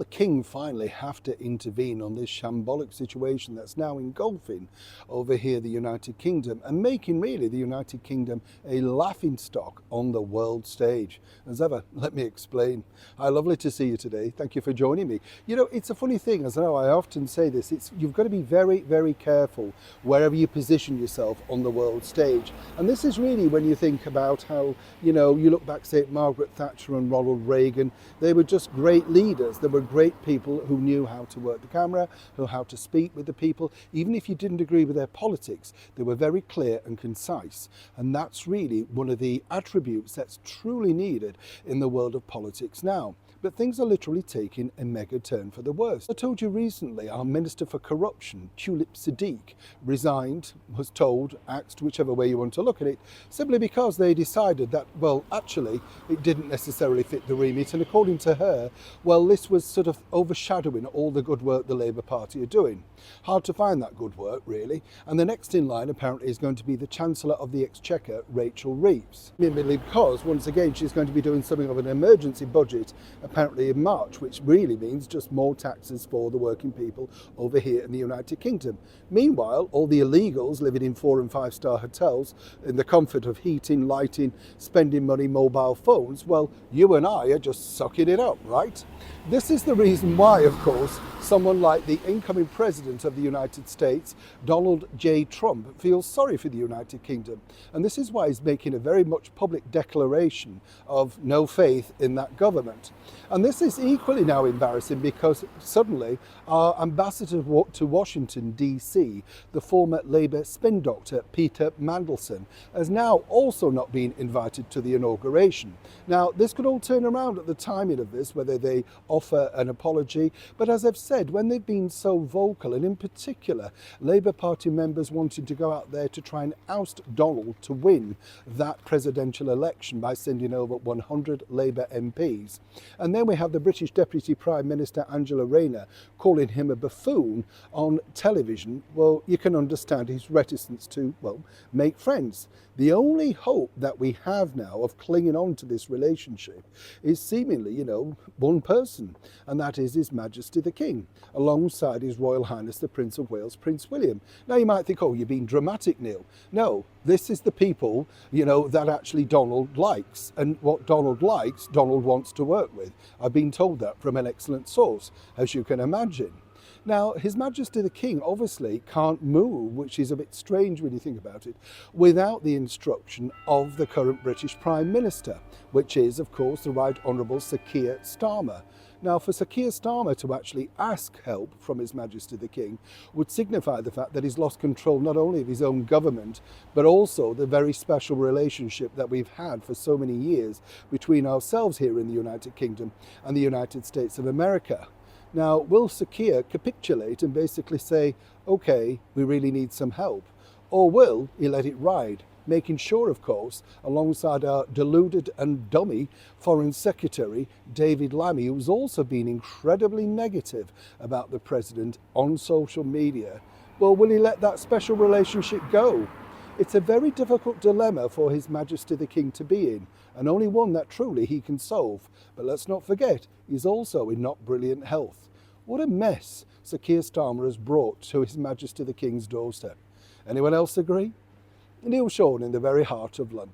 the king finally have to intervene on this shambolic situation that's now engulfing over here the United Kingdom and making really the United Kingdom a laughingstock on the world stage? As ever, let me explain. Hi, lovely to see you today. Thank you for joining me. You know, it's a funny thing, as I know I often say this, you've got to be very, very careful wherever you position yourself on the world stage. And this is really when you think about how, you look back, say, at Margaret Thatcher and Ronald Reagan. They were just great leaders. They were great people who knew how to work the camera, who how to speak with the people. Even if you didn't agree with their politics, they were very clear and concise. And that's really one of the attributes that's truly needed in the world of politics now. But things are literally taking a mega turn for the worse. I told you recently our Minister for Corruption, Tulip Siddiq, resigned, was told, axed, whichever way you want to look at it, simply because they decided that, well, actually, it didn't necessarily fit the remit. And according to her, well, this was sort of overshadowing all the good work the Labour Party are doing. Hard to find that good work, really. And the next in line, apparently, is going to be the Chancellor of the Exchequer, Rachel Reeves. Mainly because, once again, she's going to be doing something of an emergency budget, apparently in March, which really means just more taxes for the working people over here in the United Kingdom. Meanwhile, all the illegals living in 4- and 5-star hotels in the comfort of heating, lighting, spending money, mobile phones, well, you and I are just sucking it up, right? This is the reason why, of course, someone like the incoming President of the United States, Donald J. Trump, feels sorry for the United Kingdom. And this is why he's making a very much public declaration of no faith in that government. And this is equally now embarrassing because suddenly our ambassador to Washington, D.C., the former Labour spin doctor, Peter Mandelson, has now also not been invited to the inauguration. Now, this could all turn around at the timing of this, whether they offer an apology. But as I've said, when they've been so vocal, and in particular, Labour Party members wanting to go out there to try and oust Donald to win that presidential election by sending over 100 Labour MPs. And then we have the British Deputy Prime Minister Angela Rayner calling him a buffoon on television. Well, you can understand his reticence to, well, make friends. The only hope that we have now of clinging on to this relationship is seemingly, one person, and that is His Majesty the King, alongside His Royal Highness the Prince of Wales, Prince William. Now you might think, oh, you're being dramatic, Neil. No, this is the people, that actually Donald likes. And what Donald likes, Donald wants to work with. I've been told that from an excellent source, as you can imagine. Now, His Majesty the King obviously can't move, which is a bit strange when you think about it, without the instruction of the current British Prime Minister, which is, of course, the Right Honourable Sir Keir Starmer. Now, for Sir Keir Starmer to actually ask help from His Majesty the King would signify the fact that he's lost control not only of his own government, but also the very special relationship that we've had for so many years between ourselves here in the United Kingdom and the United States of America. Now, will Sir Keir capitulate and basically say, okay, we really need some help? Or will he let it ride, making sure, of course, alongside our deluded and dummy Foreign Secretary, David Lammy, who's also been incredibly negative about the President on social media, well, will he let that special relationship go? It's a very difficult dilemma for His Majesty the King to be in, and only one that truly he can solve. But let's not forget, he's also in not brilliant health. What a mess Sir Keir Starmer has brought to His Majesty the King's doorstep. Anyone else agree? Neil Sean in the very heart of London.